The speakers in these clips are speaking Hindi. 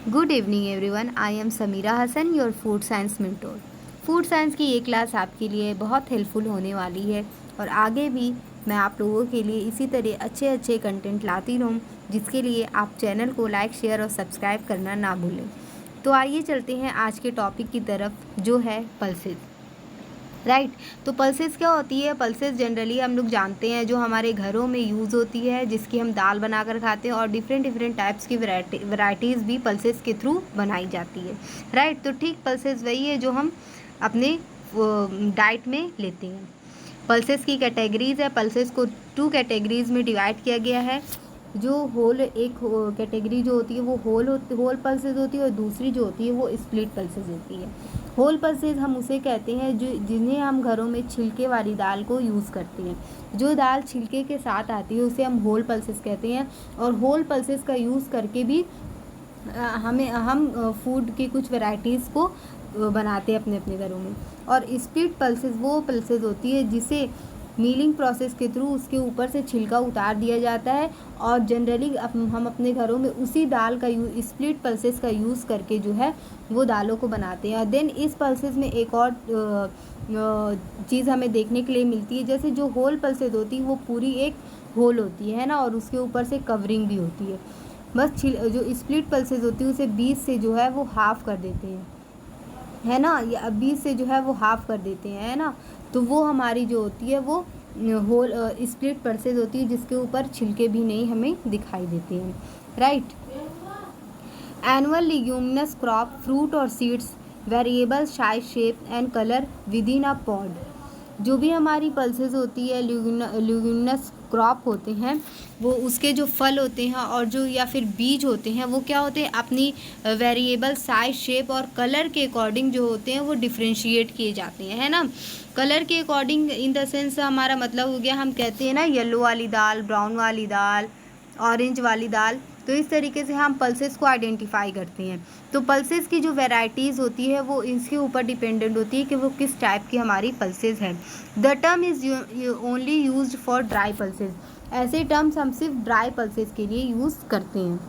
Good evening everyone, I am Sameera Hasan, your food science mentor. Food science की ये क्लास आपके लिए बहुत हेल्पफुल होने वाली है और आगे भी मैं आप लोगों के लिए इसी तरह अच्छे अच्छे कंटेंट लाती रहूँ, जिसके लिए आप चैनल को लाइक, शेयर और सब्सक्राइब करना ना भूलें। तो आइए चलते हैं आज के टॉपिक की तरफ, जो है पल्सेस। राइट। तो पल्सेस क्या होती है? पल्सेस जनरली हम लोग जानते हैं जो हमारे घरों में यूज़ होती है, जिसकी हम दाल बनाकर खाते हैं, और डिफरेंट डिफरेंट टाइप्स की वैराइटीज़ भी पल्सेस के थ्रू बनाई जाती है। राइट। तो ठीक पल्सेस वही है जो हम अपने डाइट में लेते हैं। पल्सेस की कैटेगरीज है। पल्सेस को 2 कैटेगरीज में डिवाइड किया गया है। जो होल एक कैटेगरी जो होती है वो होल पल्सेस होती है, और दूसरी जो होती है वो स्प्लिट पल्सेस होती है। होल पल्सेस हम उसे कहते हैं जो जिन्हें हम घरों में छिलके वाली दाल को यूज़ करते हैं। जो दाल छिलके के साथ आती है उसे हम होल पल्सेस कहते हैं। और होल पल्सेस का यूज़ करके भी हम फूड की कुछ वैराइटीज़ को बनाते हैं अपने अपने घरों में। और स्प्लिट पल्सेस वो पल्सेस होती है जिसे मीलिंग प्रोसेस के थ्रू उसके ऊपर से छिलका उतार दिया जाता है, और जनरली हम अपने घरों में उसी दाल का स्प्लिट पल्सेस का यूज़ करके जो है वो दालों को बनाते हैं। देन इस पल्सेस में एक और चीज़ हमें देखने के लिए मिलती है। जैसे जो होल पल्सेस होती है वो पूरी एक होल होती है ना, और उसके ऊपर से कवरिंग भी होती है। बस जो स्प्लिट पल्सेस होती है उसे 20 से जो है वो हाफ़ कर देते हैं, है ना, या 20 से जो है वो हाफ़ कर देते हैं, है ना। तो वो हमारी जो होती है वो होल स्प्लिट पल्सेस होती है, जिसके ऊपर छिलके भी नहीं हमें दिखाई देते हैं। Right. Annual leguminous crop, fruit और seeds, variable size, shape and colour within a pod. जो भी हमारी पल्सेस होती है, ल्यूगिनस क्रॉप होते हैं, वो उसके जो फल होते हैं और जो या फिर बीज होते हैं वो क्या होते हैं, अपनी वेरिएबल साइज, शेप और कलर के अकॉर्डिंग जो होते हैं वो डिफ्रेंशिएट किए जाते हैं, है ना। कलर के अकॉर्डिंग इन द सेंस हमारा मतलब हो गया, हम कहते हैं ना येलो वाली दाल, ब्राउन वाली दाल, ऑरेंज वाली दाल। तो इस तरीके से हम पल्सेस को आइडेंटिफाई करते हैं। तो पल्सेस की जो वैराइटीज़ होती है वो इसके ऊपर डिपेंडेंट होती है कि वो किस टाइप की हमारी पल्सेस है। The term is only used for dry pulses. ऐसे टर्म्स हम सिर्फ ड्राई पल्सेस के लिए यूज़ करते हैं।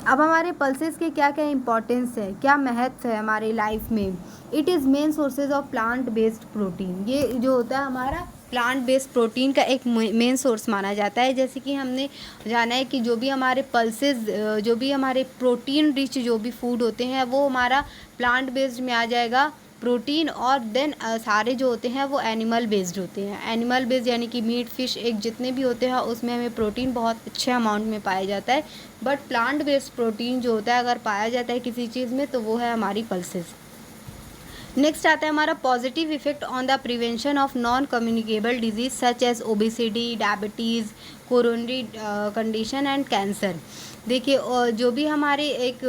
अब हमारे पल्सेस के क्या क्या इंपॉर्टेंस है, क्या महत्व है हमारे लाइफ में। It is main sources of plant based protein. ये जो होता है हमारा प्लांट बेस्ड प्रोटीन का एक मेन सोर्स माना जाता है। जैसे कि हमने जाना है कि जो भी हमारे पल्सेस, जो भी हमारे प्रोटीन रिच जो भी फूड होते हैं वो हमारा प्लांट बेस्ड में आ जाएगा प्रोटीन। और देन सारे जो होते हैं वो एनिमल बेस्ड होते हैं। एनिमल बेस्ड यानी कि मीट, फिश, एग जितने भी होते हैं उसमें हमें प्रोटीन बहुत अच्छे अमाउंट में पाया जाता है। बट प्लांट बेस्ड प्रोटीन जो होता है अगर पाया जाता है किसी चीज़ में तो वो है हमारी पल्सेस। नेक्स्ट आता है हमारा positive effect on the prevention of non communicable disease such as obesity, diabetes, coronary condition and cancer. देखिए जो भी हमारे एक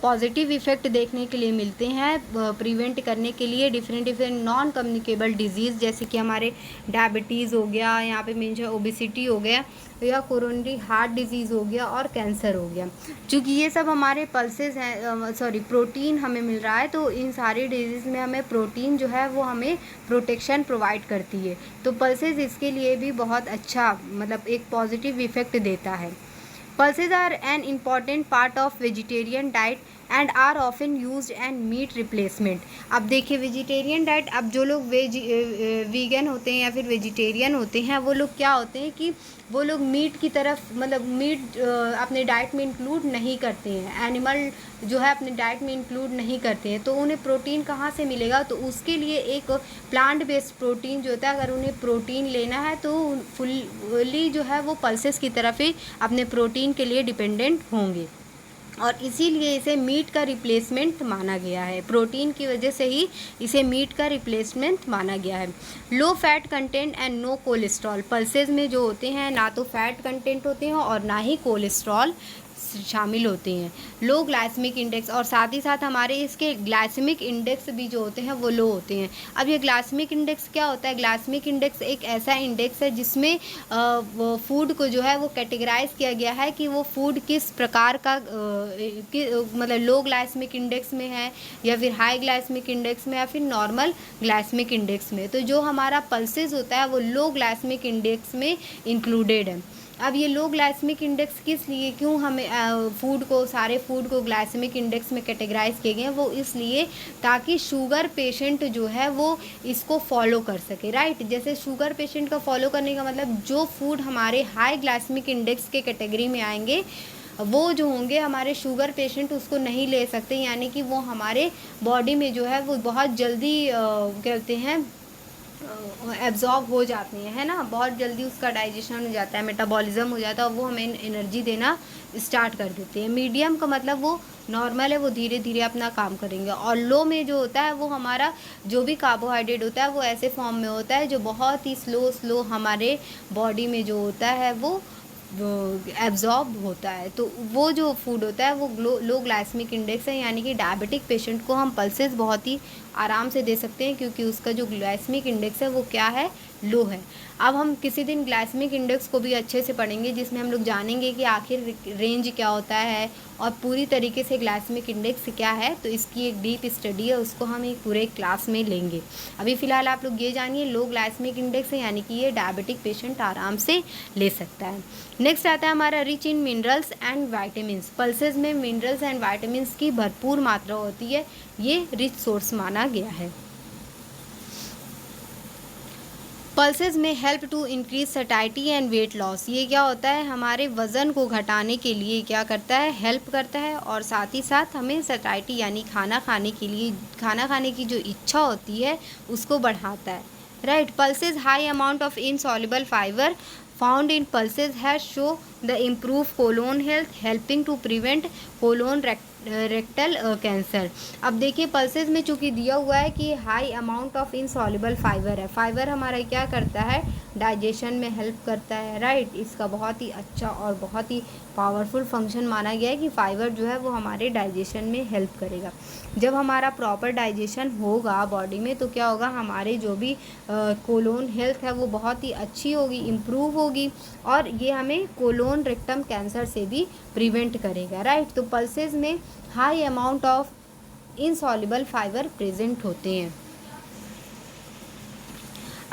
पॉजिटिव इफ़ेक्ट देखने के लिए मिलते हैं प्रिवेंट करने के लिए different different non communicable disease, जैसे कि हमारे डायबिटीज़ हो गया, यहाँ पे मीन्स ओबेसिटी हो गया, या कोरोनरी हार्ट डिजीज़ हो गया, और कैंसर हो गया। चूँकि ये सब हमारे पल्सेस हैं, सॉरी प्रोटीन हमें मिल रहा है, तो इन सारी डिजीज़ में हमें प्रोटीन जो है वो हमें प्रोटेक्शन प्रोवाइड करती है। तो पल्सेस इसके लिए भी बहुत अच्छा मतलब एक पॉजिटिव इफ़ेक्ट देता है। Pulses are an important part of vegetarian diet and are often used and meat replacement। अब देखिए वेजिटेरियन डाइट, अब जो लोग वीगन होते हैं या फिर वेजिटेरियन होते हैं वो लोग क्या होते हैं कि वो लोग मीट की तरफ मतलब मीट अपने डाइट में इंक्लूड नहीं करते हैं, एनिमल जो है अपने डाइट में इंक्लूड नहीं करते हैं। तो उन्हें प्रोटीन कहाँ से मिलेगा? तो उसके लिए एक प्लांट बेस्ड प्रोटीन जो होता है, अगर उन्हें प्रोटीन लेना है तो फुल्ली जो है वो पल्सेस की तरफ ही अपने प्रोटीन के लिए डिपेंडेंट होंगे, और इसीलिए इसे मीट का रिप्लेसमेंट माना गया है। प्रोटीन की वजह से ही इसे मीट का रिप्लेसमेंट माना गया है। Low fat content and no cholesterol. Pulses में जो होते हैं ना तो फैट कंटेंट होते हैं और ना ही कोलेस्ट्रॉल शामिल होते हैं। लो ग्लाइसेमिक इंडेक्स, और साथ ही साथ हमारे इसके ग्लाइसेमिक इंडेक्स भी जो होते हैं वो लो होते हैं। अब ये ग्लाइसेमिक इंडेक्स क्या होता है? ग्लाइसेमिक इंडेक्स एक ऐसा इंडेक्स है जिसमें वो फूड को जो है वो कैटेगराइज किया गया है कि वो फूड किस प्रकार का मतलब लो ग्लाइसेमिक इंडेक्स में है, या फिर हाई ग्लाइसेमिक इंडेक्स में, या फिर नॉर्मल ग्लाइसेमिक इंडेक्स में। तो जो हमारा पल्सेस होता है वो लो ग्लाइसेमिक इंडेक्स में इंक्लूडेड है। अब ये लो ग्लाइसेमिक इंडेक्स किस लिए, क्यों हमें सारे फूड को ग्लाइसेमिक इंडेक्स में कैटेगराइज किए गए हैं, वो इसलिए ताकि शुगर पेशेंट जो है वो इसको फॉलो कर सके, राइट। जैसे शुगर पेशेंट का फॉलो करने का मतलब जो फूड हमारे हाई ग्लाइसेमिक इंडेक्स के कैटेगरी में आएंगे वो जो होंगे हमारे शुगर पेशेंट उसको नहीं ले सकते, यानी कि वो हमारे बॉडी में जो है वो बहुत जल्दी कहते हैं एब्जॉर्ब हो जाती हैं, है ना, बहुत जल्दी उसका डाइजेशन हो जाता है, मेटाबॉलिज्म हो जाता है और वो हमें एनर्जी देना स्टार्ट कर देते हैं। मीडियम का मतलब वो नॉर्मल है, वो धीरे धीरे अपना काम करेंगे। और लो में जो होता है वो हमारा जो भी कार्बोहाइड्रेट होता है वो ऐसे फॉर्म में होता है जो बहुत ही स्लो हमारे बॉडी में जो होता है वो एब्जॉर्ब होता है। तो वो जो फूड होता है वो लो ग्लाइसेमिक इंडेक्स है, यानी कि डायबिटिक पेशेंट को हम पल्सेस बहुत ही आराम से दे सकते हैं क्योंकि उसका जो ग्लाइसेमिक इंडेक्स है वो क्या है, लो है। अब हम किसी दिन ग्लाइसेमिक इंडेक्स को भी अच्छे से पढ़ेंगे जिसमें हम लोग जानेंगे कि आखिर रेंज क्या होता है और पूरी तरीके से ग्लाइसेमिक इंडेक्स क्या है। तो इसकी एक डीप स्टडी है, उसको हम एक पूरे क्लास में लेंगे। अभी फ़िलहाल आप लोग ये जानिए लो ग्लाइसेमिक इंडेक्स है, यानी कि ये डायबिटिक पेशेंट आराम से ले सकता है। नेक्स्ट आता है हमारा rich in minerals and vitamins. Pulses में मिनरल्स एंड वाइटामिन्स की भरपूर मात्रा होती है, ये रिच सोर्स माना गया है। पल्सेस में help to increase satiety and weight loss. ये क्या होता है, हमारे वज़न को घटाने के लिए क्या करता है, हेल्प करता है और साथ ही साथ हमें सटाइटी यानी खाना खाने की जो इच्छा होती है उसको बढ़ाता है, right. Pulses high amount of insoluble fibre found in pulses has show the improved colon health helping to prevent colon rectal cancer. अब देखिए पल्सेस में चूँकि दिया हुआ है कि high amount of insoluble fibre है, फाइबर हमारा क्या करता है, डाइजेशन में हेल्प करता है, राइट। इसका बहुत ही अच्छा और बहुत ही पावरफुल फंक्शन माना गया है कि फाइबर जो है वो हमारे डाइजेशन में हेल्प करेगा। जब हमारा प्रॉपर डाइजेशन होगा बॉडी में तो क्या होगा, हमारे जो भी कोलोन हेल्थ है वो बहुत ही अच्छी होगी, इम्प्रूव होगी और ये हमें कोलोन रेक्टम कैंसर से भी प्रिवेंट करेगा, राइट। तो पल्सेस में high amount of insoluble fibre present होते हैं।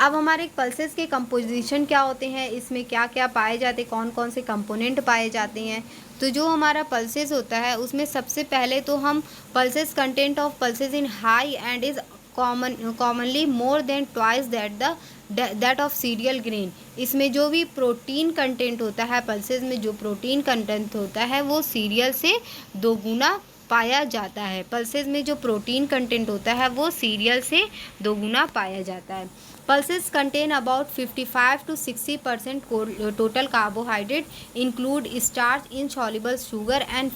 अब हमारे पल्सेस के कंपोजिशन क्या होते हैं, इसमें क्या क्या पाए जाते हैं, कौन कौन से कंपोनेंट पाए जाते हैं। तो जो हमारा पल्सेस होता है उसमें सबसे पहले तो हम pulses content of pulses in high and is commonly more than twice that of serial grain. इसमें जो भी प्रोटीन कंटेंट होता है, पल्सेस में जो प्रोटीन कंटेंट होता है वो सीरियल से दोगुना पाया जाता है। पल्सेस में जो प्रोटीन कंटेंट होता है वो सीरियल से दोगुना पाया जाता है। Pulses contain about 55 to 60% total carbohydrate include starch, insoluble sugar and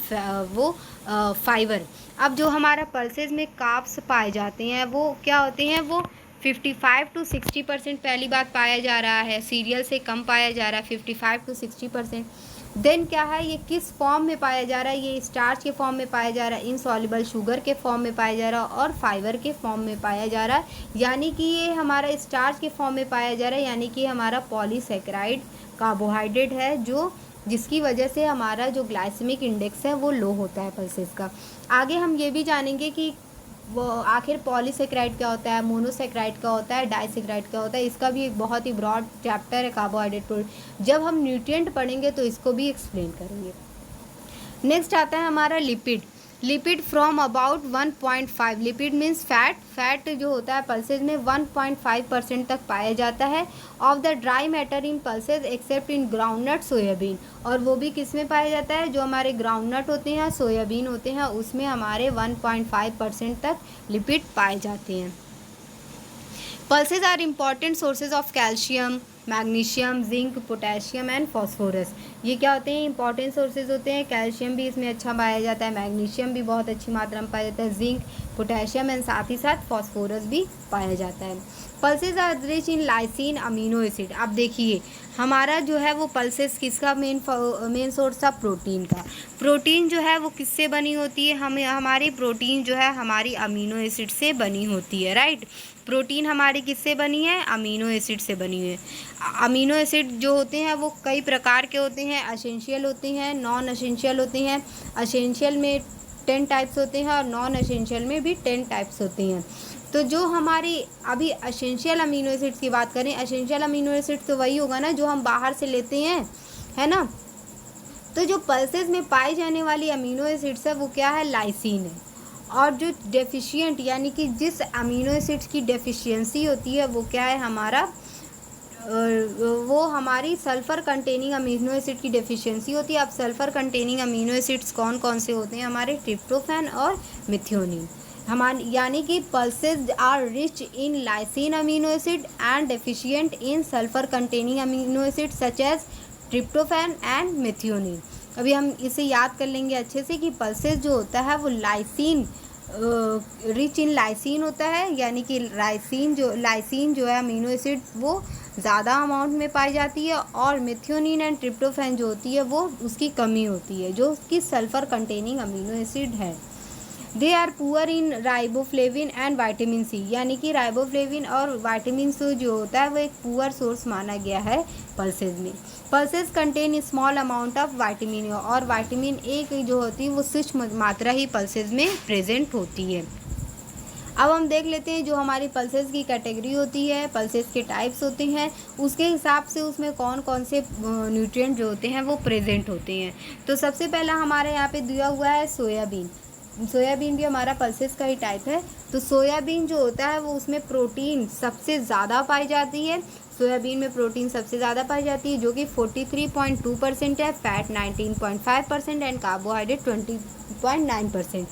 fibre. अब जो हमारा पल्सेस में कार्ब्स पाए जाते हैं वो क्या होते हैं, वो 55 to 60% पहली बात पाया जा रहा है, सीरियल से कम पाया जा रहा है 55 to 60%। देन क्या है, ये किस फॉर्म में पाया जा रहा है, ये स्टार्च के फॉर्म में पाया जा रहा है, इनसॉल्युबल शुगर के फॉर्म में पाया जा रहा है और फाइबर के फॉर्म में पाया जा रहा है। यानी कि ये हमारा स्टार्च के फॉर्म में पाया जा रहा है, यानी कि हमारा पॉलीसेकेराइड कार्बोहाइड्रेट है जो जिसकी वजह से हमारा जो ग्लाइसेमिक इंडेक्स है वो लो होता है पल्सेस का। आगे हम ये भी जानेंगे कि वो आखिर पॉलीसेकेराइड क्या होता है, मोनोसेकेराइड क्या होता है, डाइसेकेराइड क्या होता है। इसका भी एक बहुत ही ब्रॉड चैप्टर है कार्बोहाइड्रेट। जब हम न्यूट्रिएंट पढ़ेंगे तो इसको भी एक्सप्लेन करेंगे। नेक्स्ट आता है हमारा lipid from about 1.5। Lipid means fat जो होता है पल्सेज में 1.5% तक पाया जाता है of the dry matter in pulses accept in groundnut soybean. और वो भी किस में पाया जाता है, जो हमारे ग्राउंडनट होते हैं, सोयाबीन होते हैं, उसमें हमारे 1.5% तक लिपिड पाए जाते हैं। Pulses are important sources of calcium, magnesium, zinc, potassium and phosphorus. ये क्या होते हैं, इंपॉर्टेंट सोर्सेज होते हैं। कैल्शियम भी इसमें अच्छा पाया जाता है, मैग्नीशियम भी बहुत अच्छी मात्रा में पाया जाता है, जिंक, पोटेशियम एंड साथ ही साथ फॉस्फोरस भी पाया जाता है। Pulses are rich in lysine amino acid. अब देखिए हमारा जो है वो पल्सेस किसका मेन सोर्स था, प्रोटीन का। प्रोटीन जो है वो किससे बनी होती है, हमारी प्रोटीन जो है हमारी अमीनो एसिड से बनी होती है, राइट। प्रोटीन हमारी किससे बनी है, अमीनो एसिड से बनी हुई है। अमीनो एसिड जो होते हैं वो कई प्रकार के होते हैं, एसेंशियल होते हैं, नॉन एसेंशियल होते हैं। एसेंशियल में 10 टाइप्स होते हैं और नॉन एसेंशियल में भी 10 टाइप्स होती हैं। तो जो हमारी अभी एसेंशियल अमीनो एसिड्स की बात करें, एसेंशियल अमीनो एसिड तो वही होगा ना जो हम बाहर से लेते हैं, है ना। तो जो पल्सेस में पाई जाने वाली अमीनो एसिड्स है वो क्या है, लाइसिन है। और जो डेफिशिएंट यानी कि जिस अमीनो एसिड्स की डेफिशिएंसी होती है वो क्या है हमारा, वो हमारी सल्फ़र कंटेनिंग अमीनो एसिड की डेफिशिएंसी होती है। अब सल्फ़र कंटेनिंग अमीनो एसिड्स कौन कौन से होते हैं हमारे, ट्रिप्टोफैन और मिथियोनिन। हमारे यानी कि pulses are rich in lysine amino acid and deficient in sulphur containing amino acid such as tryptophan and methionine. अभी हम इसे याद कर लेंगे अच्छे से कि पल्सेज जो होता है वो लाइसिन रिच इन लाइसिन होता है, यानी कि लाइसिन जो है अमीनो एसिड वो ज़्यादा अमाउंट में पाई जाती है, और मिथियोनिन एंड ट्रिप्टोफैन जो होती है वो उसकी कमी होती है, जो उसकी सल्फ़र कंटेनिंग अमीनो एसिड है। They are poor in riboflavin and vitamin C, यानी कि राइबोफ्लेविन और वाइटामिन सी जो होता है वो एक पुअर सोर्स माना गया है पल्सेज में। Pulses contain small amount of vitamin A, और वाइटामिन ए की जो होती है वो सूक्ष्म मात्रा ही पल्सेज में प्रेजेंट होती है। अब हम देख लेते हैं जो हमारी पल्सेस की कैटेगरी होती है, पल्सेस के टाइप्स होते हैं, उसके हिसाब से उसमें कौन कौन से न्यूट्रिएंट जो होते हैं वो प्रेजेंट होते हैं। तो सबसे पहला हमारे यहाँ पे दिया हुआ है सोयाबीन। सोयाबीन भी हमारा पल्सेस का ही टाइप है। तो सोयाबीन जो होता है वो उसमें प्रोटीन सबसे ज़्यादा पाई जाती है। सोयाबीन में प्रोटीन सबसे ज़्यादा पाई जाती है जो कि 43.2% है, फैट 19.5% एंड कार्बोहाइड्रेट 20.9%।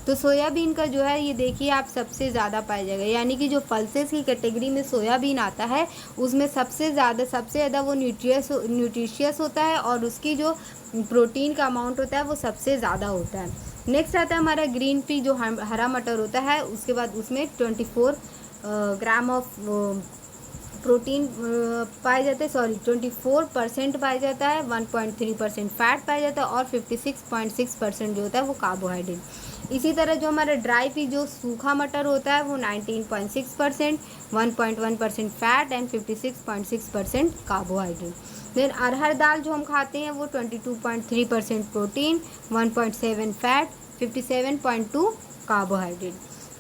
तो सोयाबीन का जो है ये देखिए आप सबसे ज़्यादा पाया जाएगा, यानी कि जो पल्सेस की कैटेगरी में सोयाबीन आता है उसमें सबसे ज़्यादा वो न्यूट्रिशियस होता है, और उसकी जो प्रोटीन का अमाउंट होता है वो सबसे ज़्यादा होता है। नेक्स्ट आता है हमारा ग्रीन पी जो हरा मटर होता है, उसके बाद उसमें 24 ग्राम ऑफ प्रोटीन पाया जाता है, 24% पाया जाता है, 1.3% फैट पाया जाता है, और 56.6% जो होता है वो कार्बोहाइड्रेट। इसी तरह जो हमारा ड्राई पी जो सूखा मटर होता है वो 19.6%, 1.1% फैट एंड 56.6% कार्बोहाइड्रेट। देन अरहर दाल जो हम खाते हैं वो 22.3% प्रोटीन, 1.7 फैट, 57.2 कार्बोहाइड्रेट।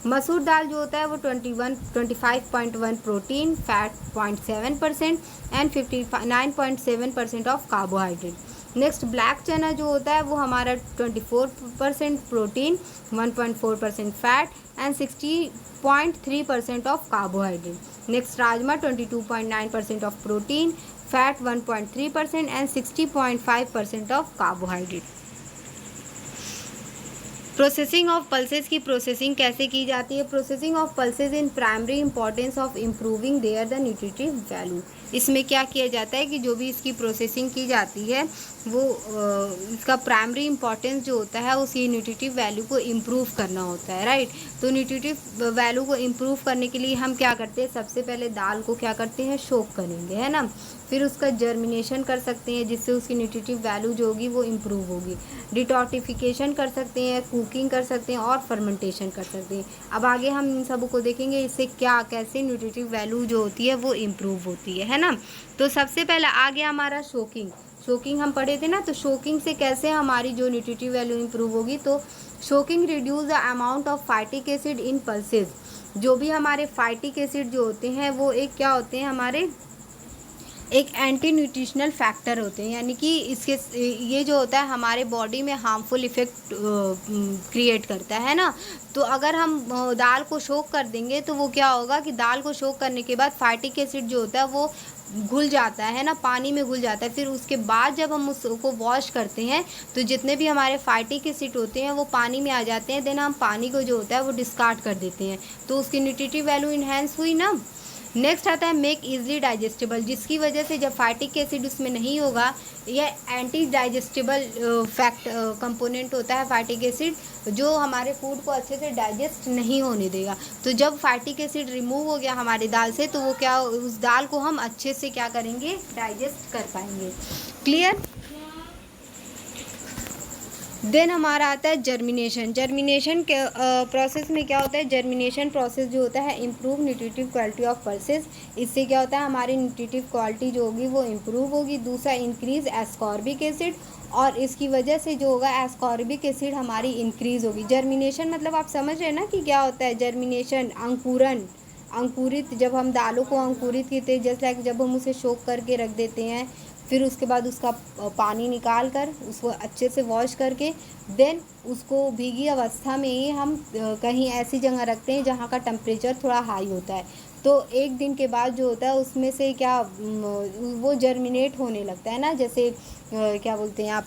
मसूर दाल जो होता है वो 25.1 protein, fat 0.7% and 59.7% of carbohydrate. Next black चना जो होता है वो हमारा 24% protein, 1.4% fat and 60.3% of carbohydrate. Next rajma 22.9% of protein, fat 1.3% and 60.5% of carbohydrate. Processing of pulses की प्रोसेसिंग कैसे की जाती है? Processing of pulses in primary importance of improving there the nutritive value. इसमें क्या किया जाता है कि जो भी इसकी प्रोसेसिंग की जाती है वो इसका प्राइमरी इंपॉर्टेंस जो होता है उसकी न्यूट्रिटिव वैल्यू को इम्प्रूव करना होता है, राइट। तो न्यूट्रिटिव वैल्यू को इम्प्रूव करने के लिए हम क्या करते हैं, सबसे पहले दाल को क्या करते हैं, सोक करेंगे, है ना। फिर उसका जर्मिनेशन कर सकते हैं जिससे उसकी न्यूट्रिटिव वैल्यू जो होगी वो इम्प्रूव होगी। डिटॉर्टिफिकेशन कर सकते हैं, कुकिंग कर सकते हैं और फर्मेंटेशन कर सकते हैं। अब आगे हम इन सब को देखेंगे इससे क्या कैसे न्यूट्रिटिव वैल्यू जो होती है वो इम्प्रूव होती है ना। तो सबसे पहला आ गया हमारा शोकिंग हम पढ़े थे ना। तो शोकिंग से कैसे हमारी जो न्यूट्रिटिव वैल्यू इम्प्रूव होगी, तो shocking reduce the amount of phytic acid in pulses. जो भी हमारे फाइटिक एसिड जो होते हैं वो एक क्या होते हैं, हमारे एक एंटी न्यूट्रिशनल फैक्टर होते हैं, यानी कि इसके ये जो होता है हमारे बॉडी में हार्मफुल इफ़ेक्ट क्रिएट करता है ना। तो अगर हम दाल को सोक कर देंगे तो वो क्या होगा कि दाल को सोक करने के बाद फाइटिक एसिड जो होता है वो घुल जाता है ना, पानी में घुल जाता है। फिर उसके बाद जब हम उसको वॉश करते हैं तो जितने भी हमारे फाइटिक एसिड होते हैं वो पानी में आ जाते हैं। देन हम पानी को जो होता है वो डिस्कार्ड कर देते हैं, तो उसकी न्यूट्रिटिव वैल्यू इन्हेंस हुई ना। नेक्स्ट आता है मेक इजली डाइजेस्टेबल, जिसकी वजह से जब फाइटिक एसिड उसमें नहीं होगा, यह एंटी डाइजेस्टेबल फैक्ट कंपोनेंट होता है फाइटिक एसिड, जो हमारे फूड को अच्छे से डाइजेस्ट नहीं होने देगा। तो जब फाइटिक एसिड रिमूव हो गया हमारी दाल से तो वो क्या, उस दाल को हम अच्छे से क्या करेंगे, डाइजेस्ट कर पाएंगे। क्लियर। देन हमारा आता है जर्मिनेशन के प्रोसेस में क्या होता है, जर्मिनेशन प्रोसेस जो होता है improve nutritive quality of pulses. इससे क्या होता है हमारी न्यूट्रिटिव क्वालिटी जो होगी वो इम्प्रूव होगी। दूसरा इंक्रीज एस्कॉर्बिक एसिड, और इसकी वजह से जो होगा एस्कॉर्बिक एसिड हमारी इंक्रीज होगी। जर्मिनेशन मतलब आप समझ रहे हैं ना कि क्या होता है जर्मिनेशन, अंकुरित जब हम दालों को अंकुरित करते हैं, जस्ट लाइक जब हम उसे सोक करके रख देते हैं फिर उसके बाद उसका पानी निकाल कर उसको अच्छे से वॉश करके देन उसको भीगी अवस्था में ही हम कहीं ऐसी जगह रखते हैं जहाँ का टेम्परेचर थोड़ा हाई होता है। तो एक दिन के बाद जो होता है उसमें से क्या वो जर्मिनेट होने लगता है ना, जैसे क्या बोलते हैं आप,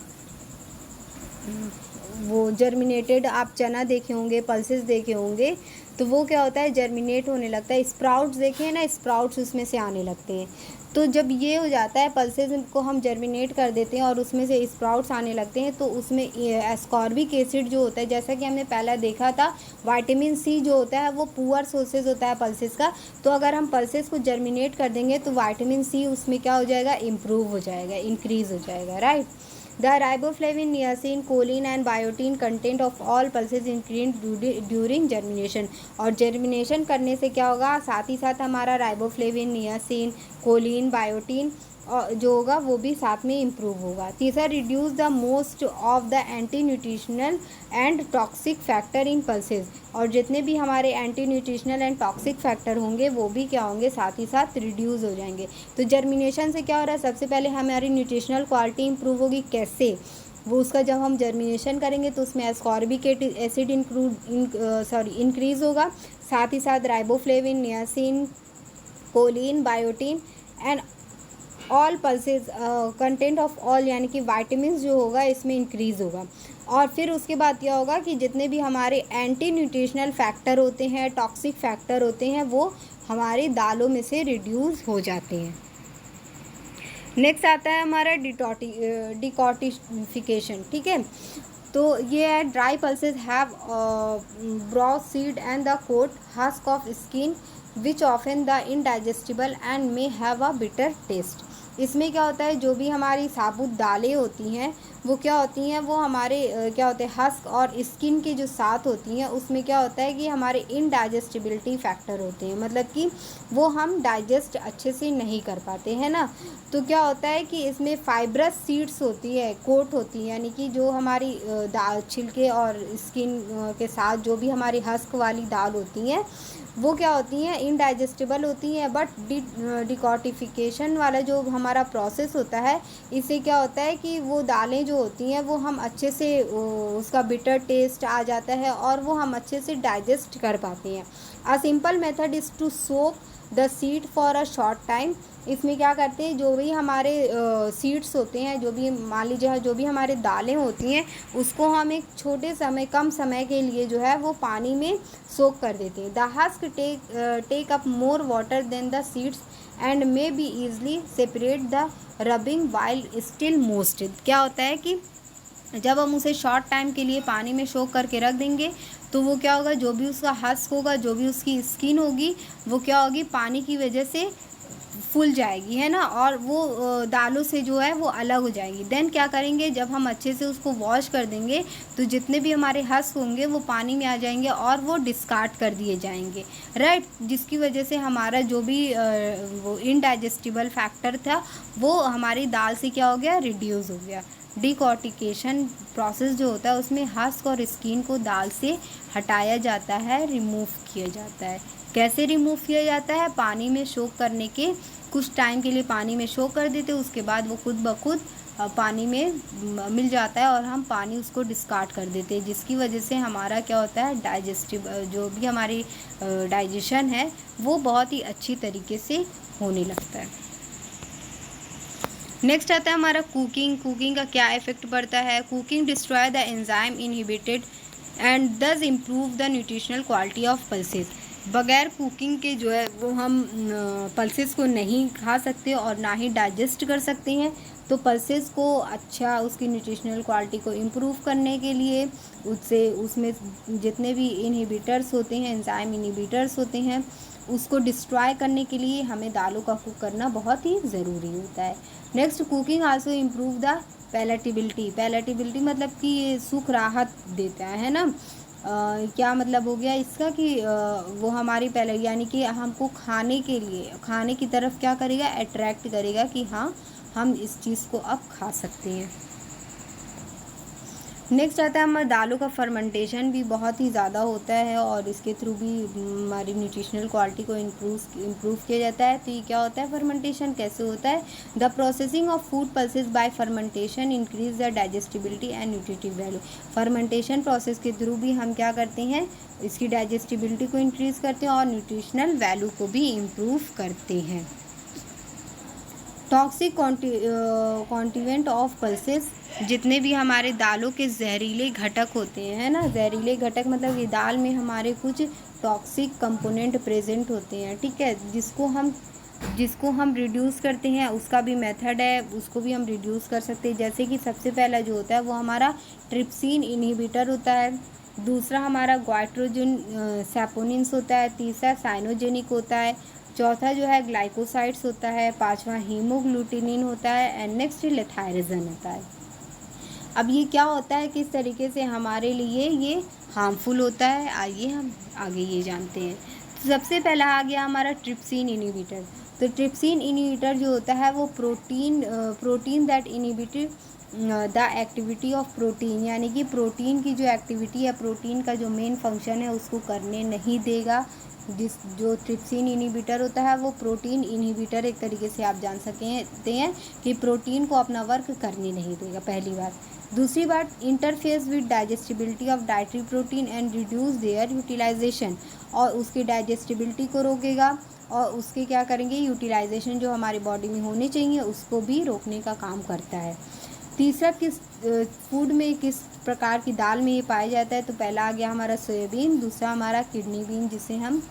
वो जर्मिनेटेड आप चना देखे होंगे, पल्सेस देखे होंगे, तो वो क्या होता है जर्मिनेट होने लगता है। स्प्राउट्स देखे हैं ना, स्प्राउट्स उसमें से आने लगते हैं। तो जब ये हो जाता है, पल्सेस को हम जर्मिनेट कर देते हैं और उसमें से स्प्राउट्स आने लगते हैं, तो उसमें एस्कॉर्बिक एसिड जो होता है, जैसा कि हमने पहले देखा था, विटामिन सी जो होता है वो पुअर सोर्सेज होता है पल्सेस का। तो अगर हम पल्सेस को जर्मिनेट कर देंगे तो विटामिन सी उसमें क्या हो जाएगा, इम्प्रूव हो जाएगा, इंक्रीज हो जाएगा, right. The riboflavin, niacin, choline and biotin content of all pulses increase during germination। और जर्मिनेशन करने से क्या होगा, साथ ही साथ हमारा राइबोफ्लेविन, नियासिन, कोलिन, बायोटिन जो होगा वो भी साथ में इम्प्रूव होगा। तीसरा, reduce the most of the anti nutritional and toxic factor in pulses. और जितने भी हमारे anti nutritional and toxic factor होंगे वो भी क्या होंगे, साथ ही साथ रिड्यूस हो जाएंगे। तो जर्मिनेशन से क्या हो रहा है, सबसे पहले हमारी न्यूट्रिशनल क्वालिटी इंप्रूव होगी। कैसे, वो उसका जब हम जर्मिनेशन करेंगे तो उसमें एस्कॉर्बिक एसिड इंक्रीज होगा, साथ ही साथ riboflavin, niacin, choline, biotin and all pulses content of all, यानी कि वाइटामिन जो होगा इसमें इंक्रीज़ होगा। और फिर उसके बाद क्या होगा कि जितने भी हमारे एंटी न्यूट्रिशनल फैक्टर होते हैं, टॉक्सिक फैक्टर होते हैं, वो हमारी दालों में से रिड्यूस हो जाते हैं। नेक्स्ट आता है हमारा डिकॉर्टिफिकेशन, ठीक है। तो ये है, dry pulses have broad seed and the coat husk of skin which often the indigestible and may have a bitter taste. इसमें क्या होता है, जो भी हमारी साबुत दालें होती हैं वो क्या होती हैं, वो हमारे क्या होते हैं, हस्क और स्किन के जो साथ होती हैं उसमें क्या होता है कि हमारे इनडाइजेस्टिबिलिटी फैक्टर होते हैं, मतलब कि वो हम डाइजेस्ट अच्छे से नहीं कर पाते हैं ना। तो क्या होता है कि इसमें फाइब्रस सीड्स होती है, कोट होती है, यानी कि जो हमारी दाल छिलके और स्किन के साथ जो भी हमारी हस्क वाली दाल होती हैं वो क्या होती हैं, इनडाइजेस्टिबल होती हैं। बट डिकॉर्टिफिकेशन वाला जो हमारा प्रोसेस होता है, इससे क्या होता है कि वो दालें जो होती हैं वो हम अच्छे से उसका बिटर टेस्ट आ जाता है और वो हम अच्छे से डाइजेस्ट कर पाते हैं। A simple method is to soak the seed for a short time. इसमें क्या करते हैं, जो भी हमारे सीड्स होते हैं, जो भी मान लीजिए जो भी हमारे दालें होती हैं उसको हम एक छोटे समय, कम समय के लिए जो है वो पानी में सोक कर देते हैं। The husk take up more water than the seeds and may be easily separate the rubbing while still moistened. क्या होता है कि जब हम उसे शॉर्ट टाइम के लिए पानी में सोक करके रख देंगे तो वो क्या होगा, जो भी उसका हस्क होगा, जो भी उसकी स्किन होगी, वो क्या होगी, पानी की वजह से फूल जाएगी, है ना, और वो दालों से जो है वो अलग हो जाएगी। देन क्या करेंगे, जब हम अच्छे से उसको वॉश कर देंगे तो जितने भी हमारे हस्क होंगे वो पानी में आ जाएंगे और वो डिस्कार्ड कर दिए जाएंगे, राइट। जिसकी वजह से हमारा जो भी वो इनडाइजेस्टिबल फैक्टर था वो हमारी दाल से क्या हो गया, रिड्यूस हो गया। डिकॉर्टिकेशन प्रोसेस जो होता है उसमें हस्क और स्किन को दाल से हटाया जाता है, रिमूव किया जाता है। कैसे रिमूव किया जाता है, पानी में सोक करने के कुछ टाइम के लिए पानी में सोक कर देते, उसके बाद वो खुद ब खुद पानी में मिल जाता है और हम पानी उसको डिस्कार्ड कर देते हैं, जिसकी वजह से हमारा क्या होता है, डाइजेस्टिव जो भी हमारी डाइजेशन है वो बहुत ही अच्छी तरीके से होने लगता है। नेक्स्ट आता है हमारा कुकिंग का क्या इफेक्ट पड़ता है। Cooking destroy the enzyme inhibited and thus improve the nutritional quality of pulses. बगैर कुकिंग के जो है वो हम पल्सेस को नहीं खा सकते और ना ही डाइजेस्ट कर सकते हैं। तो पल्सेस को अच्छा, उसकी न्यूट्रिशनल क्वालिटी को इम्प्रूव करने के लिए उसमें जितने भी इनहिबिटर्स होते हैं, एंजाइम इनहिबिटर्स होते हैं, उसको डिस्ट्रॉय करने के लिए हमें दालों का कुक करना बहुत ही ज़रूरी होता है। Next, cooking also improve the palatability मतलब कि ये सुख राहत देता है ना। क्या मतलब हो गया इसका कि वो हमारी पहले यानी कि हमको खाने की तरफ क्या करेगा, अट्रैक्ट करेगा कि हाँ हम इस चीज़ को अब खा सकते हैं। नेक्स्ट आता है हमारे दालों का फर्मेंटेशन भी बहुत ही ज़्यादा होता है और इसके थ्रू भी हमारी न्यूट्रिशनल क्वालिटी को इम्प्रूव किया जाता है। तो ये क्या होता है फर्मेंटेशन, कैसे होता है? The processing of food pulses bye fermentation increase the digestibility and nutritive value. Fermentation process के थ्रू भी हम क्या करते हैं, इसकी डाइजेस्टिबिलिटी को इंक्रीज़ करते हैं और न्यूट्रिशनल वैल्यू को भी इम्प्रूव करते हैं। टॉक्सिक कॉन्टिवेंट ऑफ पल्सेस, जितने भी हमारे दालों के जहरीले घटक होते हैं ना, जहरीले घटक मतलब ये दाल में हमारे कुछ टॉक्सिक कंपोनेंट प्रेजेंट होते हैं, ठीक है, जिसको हम रिड्यूस करते हैं, उसका भी मेथड है, उसको भी हम रिड्यूस कर सकते हैं। जैसे कि सबसे पहला जो होता है वो हमारा ट्रिप्सिन इनहिबिटर होता है, दूसरा हमारा ग्वाइट्रोजिन सैपोनिन्स होता है, तीसरा साइनोजेनिक होता है, चौथा जो है ग्लाइकोसाइड्स होता है, पांचवा हीमोग्लूटिनिन होता है एंड नेक्स्ट लेथायरजन होता है। अब ये क्या होता है, किस तरीके से हमारे लिए ये हार्मफुल होता है, आइए हम आगे ये जानते हैं। तो सबसे पहला आ गया हमारा ट्रिप्सिन इनहिबिटर। तो ट्रिप्सिन इनहिबिटर जो होता है वो protein that inhibited the activity of protein, यानी कि प्रोटीन की जो एक्टिविटी है, प्रोटीन का जो मेन फंक्शन है उसको करने नहीं देगा। जो ट्रिप्सिन इनहिबिटर होता है वो प्रोटीन इनहिबिटर एक तरीके से आप जान सकते हैं कि प्रोटीन को अपना वर्क करने नहीं देगा, पहली बात। दूसरी बात, interface with digestibility of dietary protein and reduce their utilisation, और उसकी डाइजेस्टिबिलिटी को रोकेगा और उसके क्या करेंगे, यूटिलाइजेशन जो हमारी बॉडी में होनी चाहिए उसको भी रोकने का काम करता है। तीसरा, किस फूड में किस प्रकार की दाल में ये पाया जाता है, तो पहला आ गया हमारा सोयाबीन, दूसरा हमारा किडनी बीन जिसे हम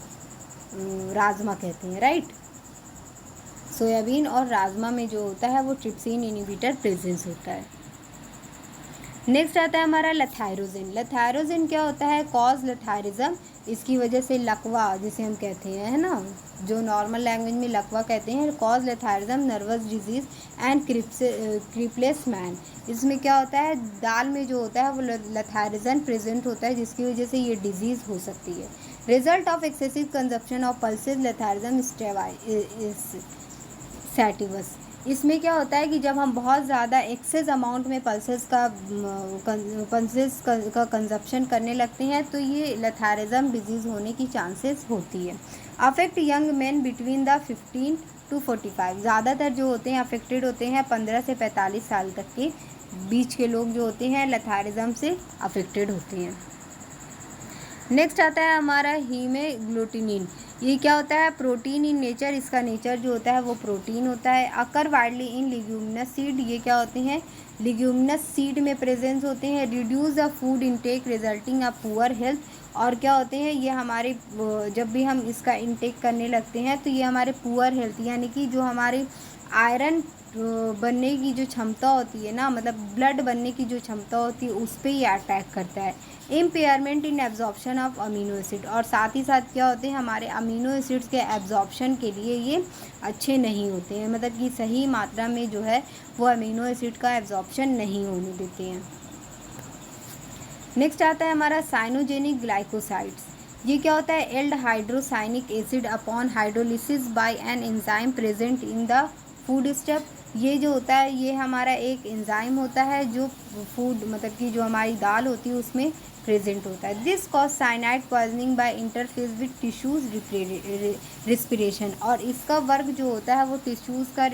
राजमा कहते हैं, राइट। सोयाबीन और राजमा में जो होता है वो ट्रिप्सिन इनहिबिटर प्रेजेंस होता है। नेक्स्ट आता है हमारा लेथायरोजिन। लेथायरोजिन क्या होता है, कॉज लेथायरिज्म, इसकी वजह से लकवा जिसे हम कहते हैं, है ना, जो नॉर्मल लैंग्वेज में लकवा कहते हैं, cause lathyrism, nervous disease and cripples man. इसमें क्या होता है, दाल में जो होता है वो लेथायरिज्म प्रेजेंट होता है जिसकी वजह से ये डिजीज़ हो सकती है। Result of excessive consumption of pulses lathyrism sativus. इसमें क्या होता है कि जब हम बहुत ज़्यादा एक्सेस अमाउंट में पल्सेस का कंजप्शन करने लगते हैं तो ये लेथायरिज्म डिजीज़ होने की चांसेस होती है। Affect young man between the 15 to 45, ज़्यादातर जो होते हैं अफेक्टेड होते हैं 15 से 45 साल तक के बीच के लोग जो होते हैं लेथायरिज्म से अफेक्टेड होते हैं। नेक्स्ट आता है हमारा हीमोग्लूटिनिन। ये क्या होता है, प्रोटीन इन नेचर, इसका नेचर जो होता है वो प्रोटीन होता है। अकर वाइडली इन लिग्यूमिनस सीड, ये क्या होते हैं, लिग्यूमिनस सीड में प्रेजेंस होते हैं। Reduce the food intake resulting a poor health, और क्या होते हैं ये हमारे जब भी हम इसका इनटेक करने लगते हैं तो ये हमारे पुअर हेल्थ, यानी कि जो हमारे आयरन बनने की जो क्षमता होती है ना, मतलब ब्लड बनने की जो क्षमता होती है उस पर ये अटैक करता है। Impairment in absorption of amino acid, और साथ ही साथ क्या होते हैं, हमारे अमीनो एसिड्स के एब्जॉर्प्शन के लिए ये अच्छे नहीं होते हैं, मतलब कि सही मात्रा में जो है वो अमीनो एसिड का एब्जॉर्प्शन नहीं होने देते हैं। नेक्स्ट आता है हमारा साइनोजेनिक ग्लाइकोसाइड्स। ये क्या होता है, yield hydrocyanic acid upon hydrolysis by an enzyme present in the food step. ये जो होता है ये हमारा एक एंजाइम होता है जो फूड मतलब कि जो हमारी दाल होती है उसमें प्रेजेंट होता है। This cause cyanide poisoning by interface with tissues respiration, और इसका वर्क जो होता है वो टिश्यूज़ का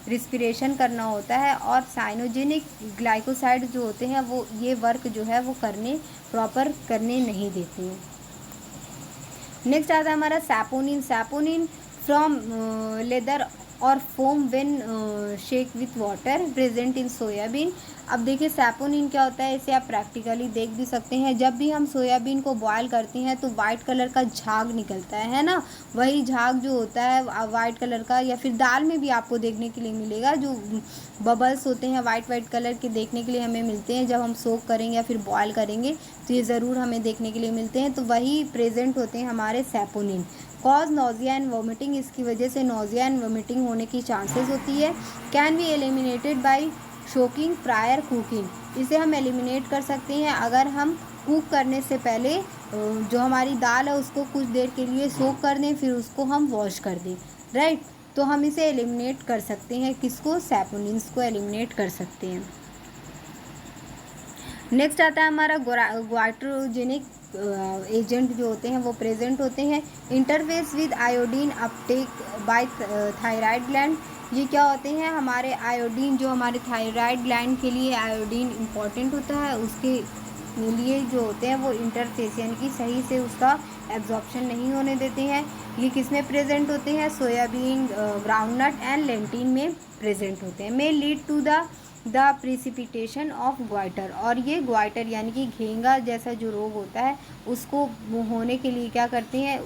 रिस्पिरेशन करना होता है, और साइनोजेनिक ग्लाइकोसाइड जो होते हैं वो ये वर्क जो है वो प्रॉपर करने नहीं देते हैं। नेक्स्ट आता है हमारा सैपोनिन। सैपोनिन फ्रॉम लेदर और foam when shake with water present in soybean. अब देखिए सैपोनिन क्या होता है, इसे आप प्रैक्टिकली देख भी सकते हैं। जब भी हम सोयाबीन को बॉयल करते हैं तो वाइट कलर का झाग निकलता है ना, वही झाग जो होता है वाइट कलर का, या फिर दाल में भी आपको देखने के लिए मिलेगा, जो बबल्स होते हैं वाइट कलर के देखने के लिए हमें मिलते हैं जब हम सोक करेंगे या फिर बॉयल करेंगे तो ये ज़रूर हमें देखने के लिए मिलते हैं, तो वही प्रेजेंट होते हैं हमारे saponin. Cause nausea and vomiting, इसकी वजह से नोजिया एंड वोमिटिंग होने की चांसेस होती है। Can be eliminated bye shocking prior cooking, इसे हम एलिमिनेट कर सकते हैं अगर हम कुक करने से पहले जो हमारी दाल है उसको कुछ देर के लिए सोक कर दें, फिर उसको हम वॉश कर दें, राइट। तो हम इसे एलिमिनेट कर सकते हैं, किसको, सैपोनिन्स को एलिमिनेट कर सकते हैं। नेक्स्ट आता है हमारा ग्वाइट्रोजेनिक एजेंट जो होते हैं वो प्रेजेंट होते हैं interface with iodine uptake by thyroid gland. ये क्या होते हैं, हमारे आयोडीन, जो हमारे थायराइड ग्लैंड के लिए आयोडीन इम्पॉर्टेंट होता है, उसके लिए जो होते हैं वो इंटरफेस यानी कि सही से उसका एब्जॉर्प्शन नहीं होने देते हैं। ये किस में प्रेजेंट होते हैं, सोयाबीन, ग्राउंडनट एंड लेंटिन में प्रेजेंट होते हैं। May lead to the precipitation of goitre, और ये ग्वाइटर यानी कि घेंगा जैसा जो रोग होता है उसको होने के लिए क्या करते हैं,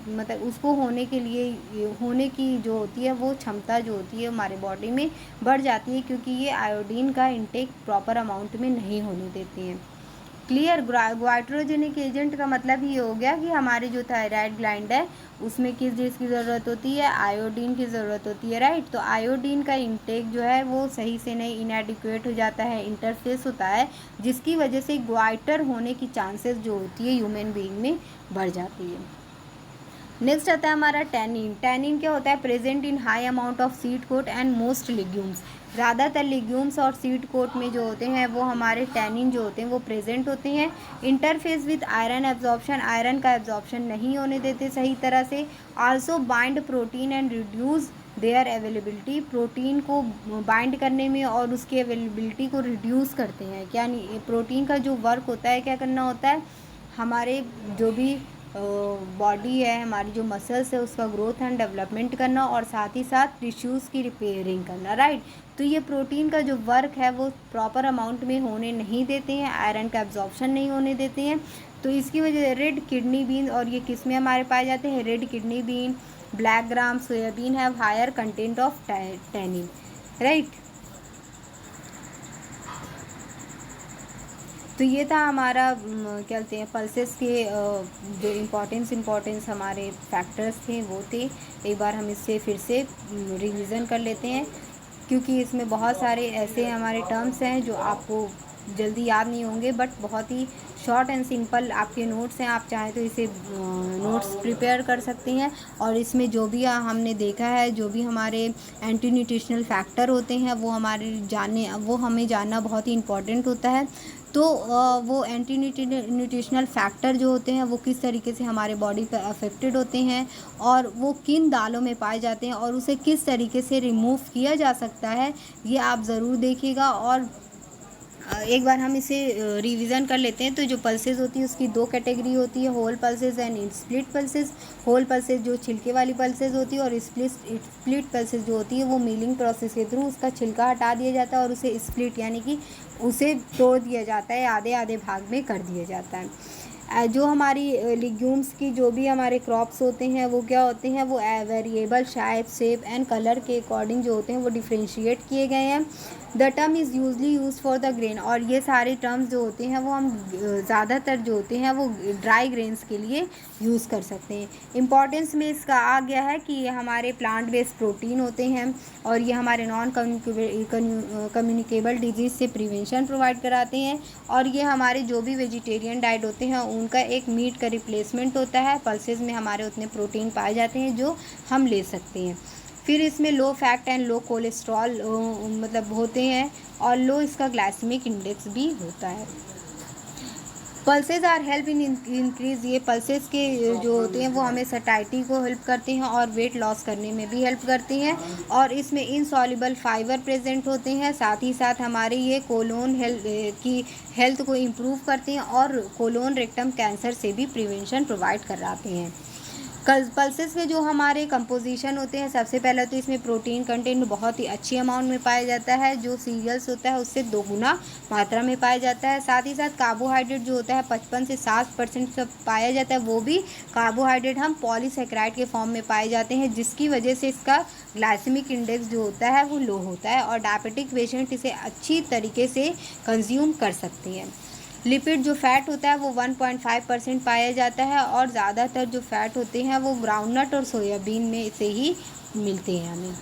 मतलब उसको होने के लिए होने की जो होती है वो क्षमता जो होती है हमारे बॉडी में बढ़ जाती है, क्योंकि ये आयोडीन का इंटेक प्रॉपर अमाउंट में नहीं होने देते हैं। क्लियर। ग्वाइट्रोजेनिक एजेंट का मतलब ये हो गया कि हमारे जो थायराइड ग्लैंड है उसमें किस चीज़ की ज़रूरत होती है, आयोडीन की ज़रूरत होती है, राइट। तो आयोडीन का इंटेक जो है वो सही से नहीं, इनएडिक्वेट हो जाता है, इंटरफेस होता है, जिसकी वजह से ग्वाइटर होने की चांसेस जो होती है ह्यूमन बीइंग में बढ़ जाती है। नेक्स्ट आता है हमारा टैनिन। टैनिन क्या होता है, present in high amount of seed coat and most legumes. ज़्यादातर लिग्यूम्स और सीड कोट में जो होते हैं वो हमारे टैनिन जो होते हैं वो प्रेजेंट होते हैं। Interface with iron absorption, iron का एब्जॉर्प्शन नहीं होने देते सही तरह से। Also bind protein and reduce there availability, protein को बाइंड करने में और उसकी अवेलेबिलिटी को रिड्यूस करते हैं। यानी प्रोटीन का जो वर्क होता है क्या करना होता है, हमारे जो भी बॉडी है, हमारी जो मसल्स है उसका ग्रोथ एंड डेवलपमेंट करना, और साथ ही साथ टिश्यूज़ की रिपेयरिंग करना, राइट। तो ये प्रोटीन का जो वर्क है वो प्रॉपर अमाउंट में होने नहीं देते हैं, आयरन का एब्जॉर्प्शन नहीं होने देते हैं। तो इसकी वजह से रेड किडनी बीन, और ये किस में हमारे पाए जाते हैं, red kidney bean, black gram, soybean have higher content of tannin, right. तो ये था हमारा क्या कहते हैं पल्सेस के जो इम्पोर्टेंस हमारे फैक्टर्स थे वो थे। एक बार हम इससे फिर से रिवीजन कर लेते हैं, क्योंकि इसमें बहुत सारे ऐसे हमारे टर्म्स हैं जो आपको जल्दी याद नहीं होंगे, बट बहुत ही शॉर्ट एंड सिंपल आपके नोट्स हैं। आप चाहें तो इसे नोट्स प्रिपेयर कर सकते हैं, और इसमें जो भी हमने देखा है, जो भी हमारे एंटी न्यूट्रिशनल फैक्टर होते हैं वो हमें जानना बहुत ही इम्पॉर्टेंट होता है। तो वो एंटी न्यूट्रिशनल फैक्टर जो होते हैं वो किस तरीके से हमारे बॉडी पर अफेक्टेड होते हैं, और वो किन दालों में पाए जाते हैं, और उसे किस तरीके से रिमूव किया जा सकता है, ये आप ज़रूर देखिएगा। और एक बार हम इसे रिवीजन कर लेते हैं। तो जो पल्सेस होती है उसकी दो कैटेगरी होती है, whole pulses and split pulses. Whole pulses जो छिलके वाली पल्सेस होती है, और स्प्लिट पल्सेस जो होती है वो मिलिंग प्रोसेस के थ्रू उसका छिलका हटा दिया जाता है और उसे स्प्लिट यानी कि उसे तोड़ दिया जाता है, आधे आधे भाग में कर दिया जाता है। जो हमारी लिग्यूम्स की जो भी हमारे क्रॉप्स होते हैं वो क्या होते हैं, वो वेरिएबल शेप एंड कलर के अकॉर्डिंग जो होते हैं वो डिफ्रेंशिएट किए गए हैं। The term is usually use for the grain, और ये सारे टर्म्स जो होते हैं वो हम ज़्यादातर जो होते हैं वो ड्राई ग्रेन्स के लिए यूज़ कर सकते हैं। इम्पॉर्टेंस में इसका आ गया है कि ये हमारे प्लांट बेस्ड प्रोटीन होते हैं, और ये हमारे नॉन कम्युनिकेबल डिजीज़ से प्रिवेंशन प्रोवाइड कराते हैं, और ये हमारे जो भी वेजिटेरियन डाइट होते हैं उनका एक मीट का रिप्लेसमेंट होता है। पल्सेस में हमारे उतने प्रोटीन पाए जाते हैं जो हम ले सकते हैं। फिर इसमें low fat and low cholesterol मतलब होते हैं, और लो इसका ग्लाइसेमिक इंडेक्स भी होता है। Pulses are help in increase, ये पल्सेस के जो होते हैं वो हमें सटाइटी को हेल्प करते हैं और वेट लॉस करने में भी हेल्प करती हैं, और इसमें इनसॉल्युबल फाइबर प्रेजेंट होते हैं। साथ ही साथ हमारे ये कोलोन की हेल्थ को इम्प्रूव करते हैं, और कोलोन रेक्टम कैंसर से भी प्रिवेंशन प्रोवाइड कराते हैं। पल्सेस के जो हमारे कंपोजिशन होते हैं, सबसे पहले तो इसमें प्रोटीन कंटेंट बहुत ही अच्छी अमाउंट में पाया जाता है, जो सीरियल्स होता है उससे 2 गुना मात्रा में पाया जाता है। साथ ही साथ कार्बोहाइड्रेट जो होता है 55 से 60% सब पाया जाता है, वो भी कार्बोहाइड्रेट हम पॉलीसेकेराइड के फॉर्म में पाए जाते हैं, जिसकी वजह से इसका ग्लाइसेमिक इंडेक्स जो होता है वो लो होता है, और डायबिटिक पेशेंट इसे अच्छी तरीके से कंज्यूम कर सकते हैं। लिपिड जो फैट होता है वो 1.5% पाया जाता है, और ज़्यादातर जो फैट होते हैं वो ग्राउंडनट और सोयाबीन में से ही मिलते हैं हमें।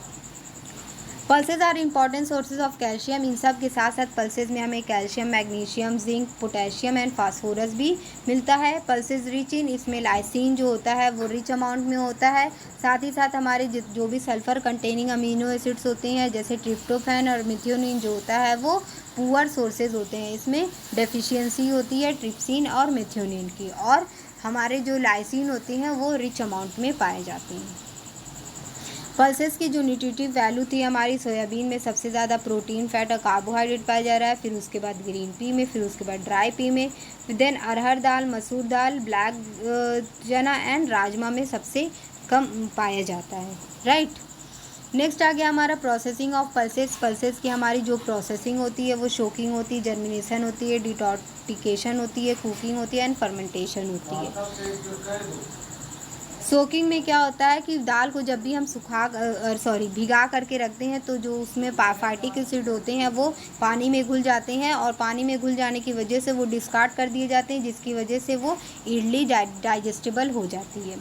Pulses are important sources of calcium. इन सब के साथ साथ पल्सेज में हमें calcium, magnesium, zinc, potassium and phosphorus भी मिलता है। पल्सेज रिच इन, इसमें लाइसिन जो होता है वो रिच अमाउंट में होता है। साथ ही साथ हमारे जो भी सल्फर कंटेनिंग अमीनो एसिड्स होते हैं जैसे ट्रिप्टोफैन और मिथियोनिन जो होता है वो पुअर सोर्सेज होते हैं। इसमें डेफिशिएंसी होती है ट्रिप्सिन और मिथियोनिन की, और हमारे जो लाइसिन होते हैं वो रिच अमाउंट में पाए जाते हैं। पल्सेस की जो न्यूट्रिटिव वैल्यू थी, हमारी सोयाबीन में सबसे ज़्यादा प्रोटीन, फैट और कार्बोहाइड्रेट पाया जा रहा है, फिर उसके बाद ग्रीन पी में, फिर उसके बाद ड्राई पी में, देन अरहर दाल, मसूर दाल, ब्लैक चना एंड राजमा में सबसे कम पाया जाता है। राइट। नेक्स्ट आ गया हमारा प्रोसेसिंग ऑफ पल्सेस। पल्सेस की हमारी जो प्रोसेसिंग होती है वो शोकिंग होती है, जर्मिनेशन होती है, डिटॉर्टिकेशन होती है, कुकिंग होती है एंड फर्मेंटेशन होती है। सोकिंग में क्या होता है कि दाल को जब भी हम भिगा करके रखते हैं तो जो उसमें फाइटिक एसिड होते हैं वो पानी में घुल जाते हैं, और पानी में घुल जाने की वजह से वो डिस्कार्ड कर दिए जाते हैं, जिसकी वजह से वो इडली डाइजेस्टेबल हो जाती है।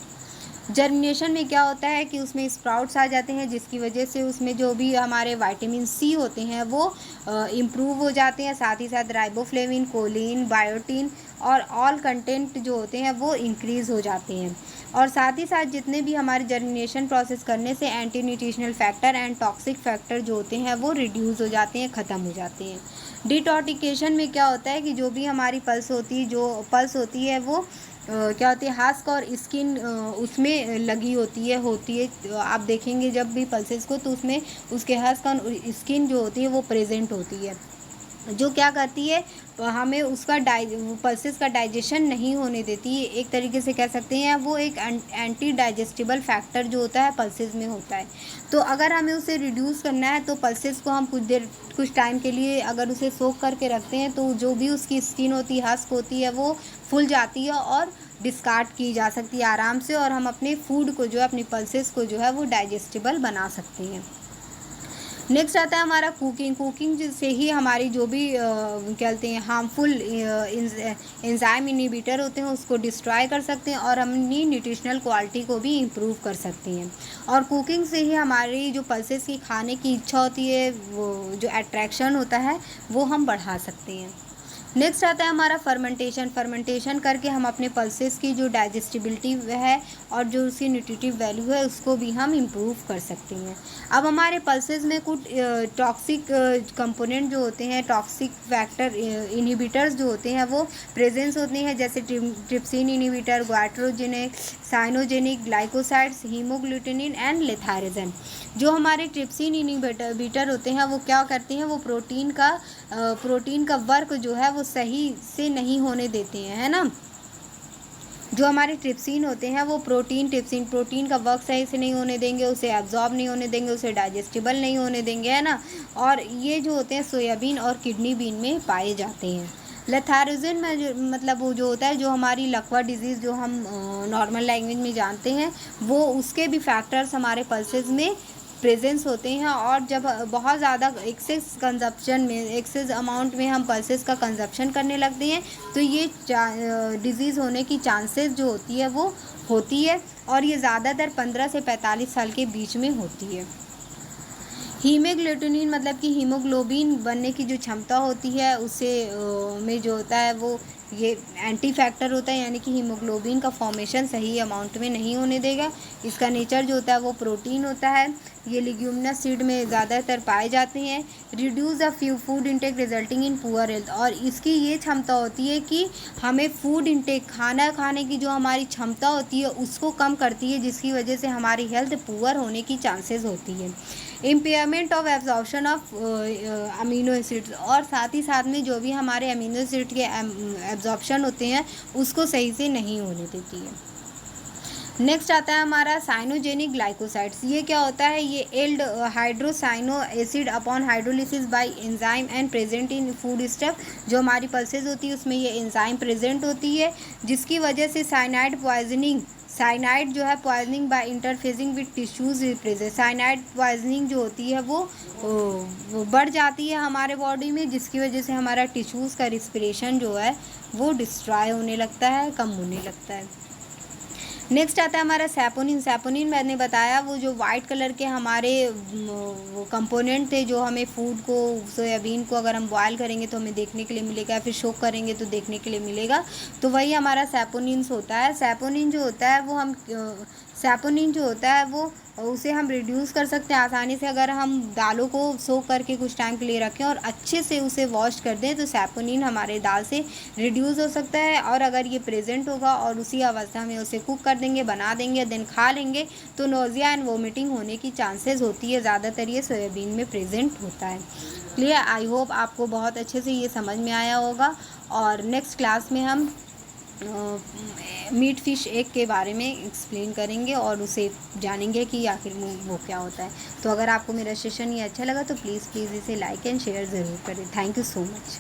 जर्मिनेशन में क्या होता है कि उसमें स्प्राउट्स आ जाते हैं, जिसकी वजह से उसमें जो भी हमारे विटामिन सी होते हैं वो इम्प्रूव हो जाते हैं। साथ ही साथ राइबोफ्लेविन, कोलिन, बायोटिन और ऑल कंटेंट जो होते हैं वो इंक्रीज़ हो जाते हैं। और साथ ही साथ जितने भी हमारे जर्मिनेशन प्रोसेस करने से anti nutritional factor and toxic factor जो होते हैं वो रिड्यूस हो जाते हैं, ख़त्म हो जाते हैं। डिटॉर्टिकेशन में क्या होता है कि जो भी हमारी पल्स होती है वो क्या होती है, हस्क और स्किन उसमें लगी होती है। आप देखेंगे जब भी पल्सेस को तो उसमें उसके हस्क और स्किन जो होती है वो प्रेजेंट होती है, जो क्या करती है हमें उसका पल्सेस का डाइजेशन नहीं होने देती है। एक तरीके से कह सकते हैं वो एक एंटी डाइजेस्टिबल फैक्टर जो होता है पल्सेस में होता है। तो अगर हमें उसे रिड्यूस करना है तो पल्सेस को हम कुछ टाइम के लिए अगर उसे सोख करके रखते हैं तो जो भी उसकी स्किन होती है, हस्क होती है, वो फूल जाती है और डिस्कार्ड की जा सकती है आराम से, और हम अपने फूड को जो है, अपनी पल्सेस को जो है वो डाइजेस्टेबल बना सकते हैं। नेक्स्ट आता है हमारा कुकिंग से ही हमारी जो भी कहते हैं हार्मफुल एंजाइम इनहिबिटर होते हैं उसको डिस्ट्रॉय कर सकते हैं, और अपनी न्यूट्रिशनल क्वालिटी को भी इम्प्रूव कर सकते हैं। और कुकिंग से ही हमारी जो पल्सेस की खाने की इच्छा होती है, वो जो अट्रैक्शन होता है वो हम बढ़ा सकते हैं। नेक्स्ट आता है हमारा फर्मेंटेशन करके हम अपने पल्सेस की जो डाइजेस्टिबिलिटी है और जो उसकी न्यूट्रिटिव वैल्यू है उसको भी हम इम्प्रूव कर सकते हैं। अब हमारे पल्सेस में कुछ टॉक्सिक कंपोनेंट जो होते हैं, टॉक्सिक फैक्टर इनहिबिटर्स जो होते हैं वो प्रेजेंस होते हैं, जैसे trypsin inhibitor, goitrogenic, cyanogenic, glycosides, haemagglutinin and lathyrogen. जो हमारे ट्रिप्सिन इनहिबिटर होते हैं वो क्या करते हैं, वो प्रोटीन का वर्क जो है वो सही से नहीं होने देते हैं, है ना। जो हमारे ट्रिप्सिन होते हैं वो प्रोटीन का वर्क सही से नहीं होने देंगे, उसे एब्जॉर्ब नहीं होने देंगे, उसे डाइजेस्टिबल नहीं होने देंगे, है ना। और ये जो होते हैं सोयाबीन और किडनी बीन में पाए जाते हैं। लेथायरजन में मतलब वो जो होता है, जो हमारी लकवा डिजीज़ जो हम नॉर्मल लैंग्वेज में जानते हैं, वो उसके भी फैक्टर्स हमारे पल्सेस में प्रेजेंस होते हैं। और जब बहुत ज़्यादा एक्सेस अमाउंट में हम पल्सेस का कंजप्शन करने लगते हैं तो ये डिज़ीज़ होने की चांसेस जो होती है वो होती है, और ये ज़्यादातर 15 से 45 साल के बीच में होती है। हीमोग्लूटिनिन मतलब कि हीमोग्लोबिन बनने की जो क्षमता होती है उसे में जो होता है वो ये एंटी फैक्टर होता है, यानी कि हीमोग्लोबिन का फॉर्मेशन सही अमाउंट में नहीं होने देगा। इसका नेचर जो होता है वो प्रोटीन होता है। ये लिग्यूमिनस सीड में ज़्यादातर पाए जाते हैं। Reduce the food intake resulting in poor health, और इसकी ये क्षमता होती है कि हमें फूड इंटेक खाना खाने की जो हमारी क्षमता होती है उसको कम करती है, जिसकी वजह से हमारी हेल्थ पुअर होने की चांसेस होती है। Impairment of absorption of amino acids, और साथ ही साथ में जो भी हमारे अमीनो एसिड के एब्जॉर्प्शन होते हैं उसको सही से नहीं होने देती है। नेक्स्ट आता है हमारा साइनोजेनिक ग्लाइकोसाइड्स। ये क्या होता है, ये yield hydrocyano acid upon hydrolysis by enzyme and present in food stuff. जो हमारी पल्सेज होती है उसमें ये एंजाइम प्रेजेंट होती है, जिसकी वजह से साइनाइड जो है poisoning by interfacing with tissues represent. Cyanide poisoning जो होती है वो बढ़ जाती है हमारे बॉडी में, जिसकी वजह से हमारा टिश्यूज़ का रिस्पिरेशन जो है वो डिस्ट्रॉय होने लगता है, कम होने लगता है। नेक्स्ट आता है हमारा सैपोनिन। सैपोनिन मैंने बताया वो जो वाइट कलर के हमारे वो कंपोनेंट थे जो हमें फूड को, सोयाबीन को अगर हम बॉयल करेंगे तो हमें देखने के लिए मिलेगा, फिर सोक करेंगे तो देखने के लिए मिलेगा। तो वही हमारा सैपोनिन्स होता है। सैपोनिन जो होता है वो हम सैपोनिन जो होता है वो उसे हम रिड्यूस कर सकते हैं आसानी से अगर हम दालों को सोक करके कुछ टाइम के लिए रखें और अच्छे से उसे वॉश कर दें, तो सैपोनिन हमारे दाल से रिड्यूस हो सकता है। और अगर ये प्रेजेंट होगा और उसी अवस्था में उसे कुक कर देंगे, बना देंगे, देन खा लेंगे, तो नोज़िया एंड वोमिटिंग होने की चांसेस होती है। ज़्यादातर ये सोयाबीन में प्रेजेंट होता है। क्लियर? आई होप आपको बहुत अच्छे से ये समझ में आया होगा। और नेक्स्ट क्लास में हम मीट फिश एग के बारे में एक्सप्लेन करेंगे और उसे जानेंगे कि आखिर वो क्या होता है। तो अगर आपको मेरा सेशन ये अच्छा लगा तो प्लीज़ इसे लाइक एंड शेयर ज़रूर करें। Thank you so much.